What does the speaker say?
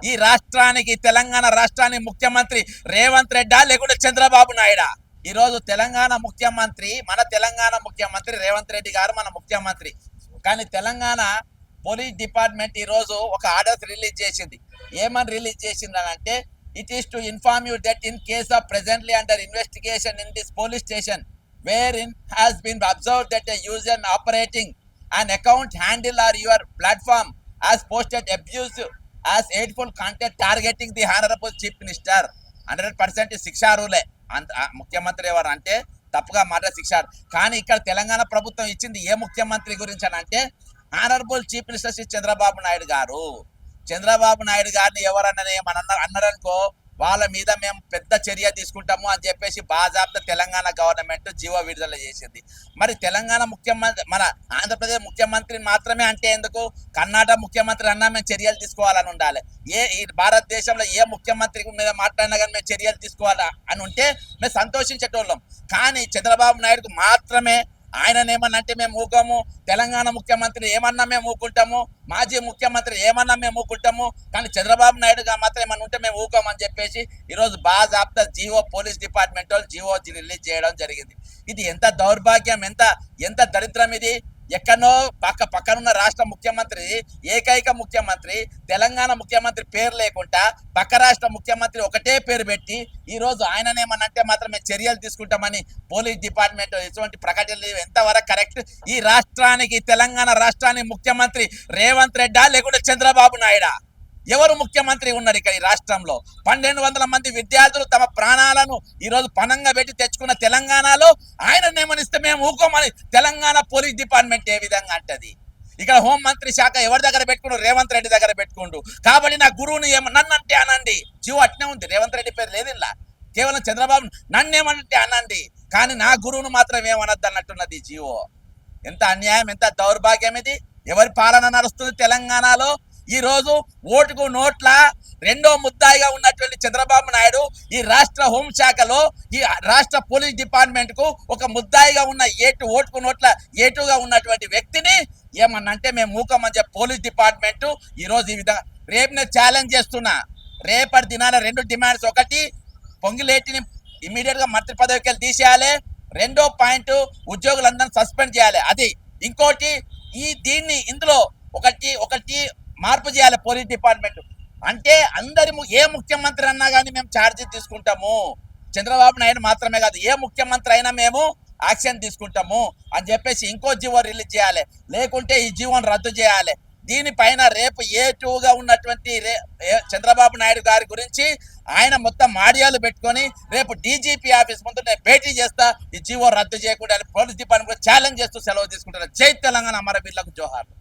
ఈ రాష్ట్రానికి తెలంగాణ రాష్ట్రానికి ముఖ్యమంత్రి రేవంత్ రెడ్డా లేకుంటే చంద్రబాబు నాయుడా? ఈ రోజు తెలంగాణ ముఖ్యమంత్రి, మన తెలంగాణ ముఖ్యమంత్రి రేవంత్ రెడ్డి గారు మన ముఖ్యమంత్రి. కానీ తెలంగాణ పోలీస్ డిపార్ట్మెంట్ ఈ రోజు ఒక ఆర్డర్స్ రిలీజ్ చేసింది. ఏమని రిలీజ్ చేసిందనంటే, it is to inform you that in case of presently under investigation in this police station where in has been observe that a user operating an account handle or your platform has posted abusive as hateful content targeting the honorable chief minister 100% శిక్షారులే. ముఖ్యమంత్రి ఎవరు అంటే తప్పుగా మాట శిక్షారు. కానీ ఇక్కడ తెలంగాణ ప్రభుత్వం ఇచ్చింది ఏ ముఖ్యమంత్రి గురించి అని అంటే, honourable chief minister Shri Chandrababu Naidu గారు. చంద్రబాబు నాయుడు గారిని ఎవరన్నా ఏమన్నా అన్నారనుకో, వాళ్ళ మీద మేము పెద్ద చర్య తీసుకుంటాము అని చెప్పేసి బాజాబ్తా తెలంగాణ గవర్నమెంట్ జీవో విడుదల చేసింది. మరి తెలంగాణ ముఖ్యమంత్రి, మన ఆంధ్రప్రదేశ్ ముఖ్యమంత్రిని మాత్రమే అంటే ఎందుకు? కర్ణాటక ముఖ్యమంత్రి అన్నా మేము చర్యలు తీసుకోవాలని ఉండాలి. ఈ భారతదేశంలో ఏ ముఖ్యమంత్రి మీద మాట్లాడినా కానీ మేము చర్యలు తీసుకోవాలా అని ఉంటే మేము సంతోషించేటోళ్ళం. కానీ చంద్రబాబు నాయుడుకు మాత్రమే ఆయననేమన్నంటే మేము ఊకోము, తెలంగాణ ముఖ్యమంత్రి ఏమన్నా మేము ఊకుంటాము, మాజీ ముఖ్యమంత్రి ఏమన్నా మేము ఊకుంటాము, కానీ చంద్రబాబు నాయుడుగా మాత్రం ఏమన్నా ఉంటే మేము ఊకోమని చెప్పేసి ఈరోజు బాజాబ్తా జీవో పోలీస్ డిపార్ట్మెంట్ వాళ్ళు జీవో రిలీజ్ చేయడం జరిగింది. ఇది ఎంత దౌర్భాగ్యం, ఎంత దరిద్రం ఇది! ఎక్కడో పక్కనున్న రాష్ట్ర ముఖ్యమంత్రి, ఏకైక ముఖ్యమంత్రి, తెలంగాణ ముఖ్యమంత్రి పేరు లేకుండా పక్క రాష్ట్ర ముఖ్యమంత్రి ఒకటే పేరు పెట్టి ఈరోజు ఆయననేమనంటే మాత్రమే చర్యలు తీసుకుంటామని పోలీస్ డిపార్ట్మెంట్ ఇటువంటి ప్రకటనలు ఎంతవరకు కరెక్ట్? ఈ రాష్ట్రానికి, తెలంగాణ రాష్ట్రానికి ముఖ్యమంత్రి రేవంత్ రెడ్డా లేకుంటే చంద్రబాబు నాయుడా? ఎవరు ముఖ్యమంత్రి ఉన్నారు ఇక్కడ ఈ రాష్ట్రంలో? 1200 మంది విద్యార్థులు తమ ప్రాణాలను ఈరోజు పణంగా పెట్టి తెచ్చుకున్న తెలంగాణలో ఆయన నియమనిస్తే మేము ఊకోమని తెలంగాణ పోలీస్ డిపార్ట్మెంట్ ఏ విధంగా అంటది? ఇక్కడ హోంమంత్రి శాఖ ఎవరి దగ్గర పెట్టుకుంటూ? రేవంత్ రెడ్డి దగ్గర పెట్టుకుంటూ. కాబట్టి నా గురువుని నన్నంటే అనండి, జీవో అట్నే ఉంది, రేవంత్ రెడ్డి పేరు లేదు ఇలా. కేవలం చంద్రబాబు నన్నేమంటే అనండి, కానీ నా గురువును మాత్రం ఏమనద్దు అన్నట్టున్నది జీవో. ఎంత అన్యాయం, ఎంత దౌర్భాగ్యం ఇది! ఎవరి పాలన నడుస్తుంది తెలంగాణలో? ఈ రోజు ఓటుకు నోట్ల రెండో ముద్దాయిగా ఉన్నటువంటి చంద్రబాబు నాయుడు ఈ రాష్ట్ర హోంశాఖలో, ఈ రాష్ట్ర పోలీస్ డిపార్ట్మెంట్ కు ఒక ముద్దాయిగా ఉన్న ఓటుకు నోట్ల ఏటుగా ఉన్నటువంటి వ్యక్తిని ఏమన్నంటే మేము మూకమని చెప్పి పోలీస్ డిపార్ట్మెంట్ ఈ రోజు ఈ విధంగా. రేపు నేను ఛాలెంజ్ చేస్తున్నా, రేపటి దినాన 2 డిమాండ్స్. ఒకటి, పొంగిలేటిని ఇమీడియట్ గా మంత్రి పదవికి వెళ్ళి తీసేయాలి. రెండో పాయింట్, ఉద్యోగులందరినీ సస్పెండ్ చేయాలి. అది ఇంకోటి, ఇందులో ఒకటి మార్పు చేయాలి పోలీస్ డిపార్ట్మెంట్. అంటే అందరి ఏ ముఖ్యమంత్రి అన్నా కానీ మేము ఛార్జీ తీసుకుంటాము, చంద్రబాబు నాయుడు మాత్రమే కాదు, ఏ ముఖ్యమంత్రి అయినా మేము యాక్షన్ తీసుకుంటాము అని చెప్పేసి ఇంకో జీవో రిలీజ్ చేయాలి, లేకుంటే ఈ జీవోని రద్దు చేయాలి. దీనిపైన రేపు A2గా ఉన్నటువంటి చంద్రబాబు నాయుడు గారి గురించి ఆయన మొత్తం ఆడియోలు పెట్టుకొని రేపు DGP ఆఫీస్ ముందు నేను భేటీ చేస్తా, ఈ జీవో రద్దు చేయకుండా పోలీస్ డిపార్ట్మెంట్ ఛాలెంజ్ చేస్తూ సెలవు తీసుకుంటారు. జై తెలంగాణ, అమరవీరులకు జోహార్.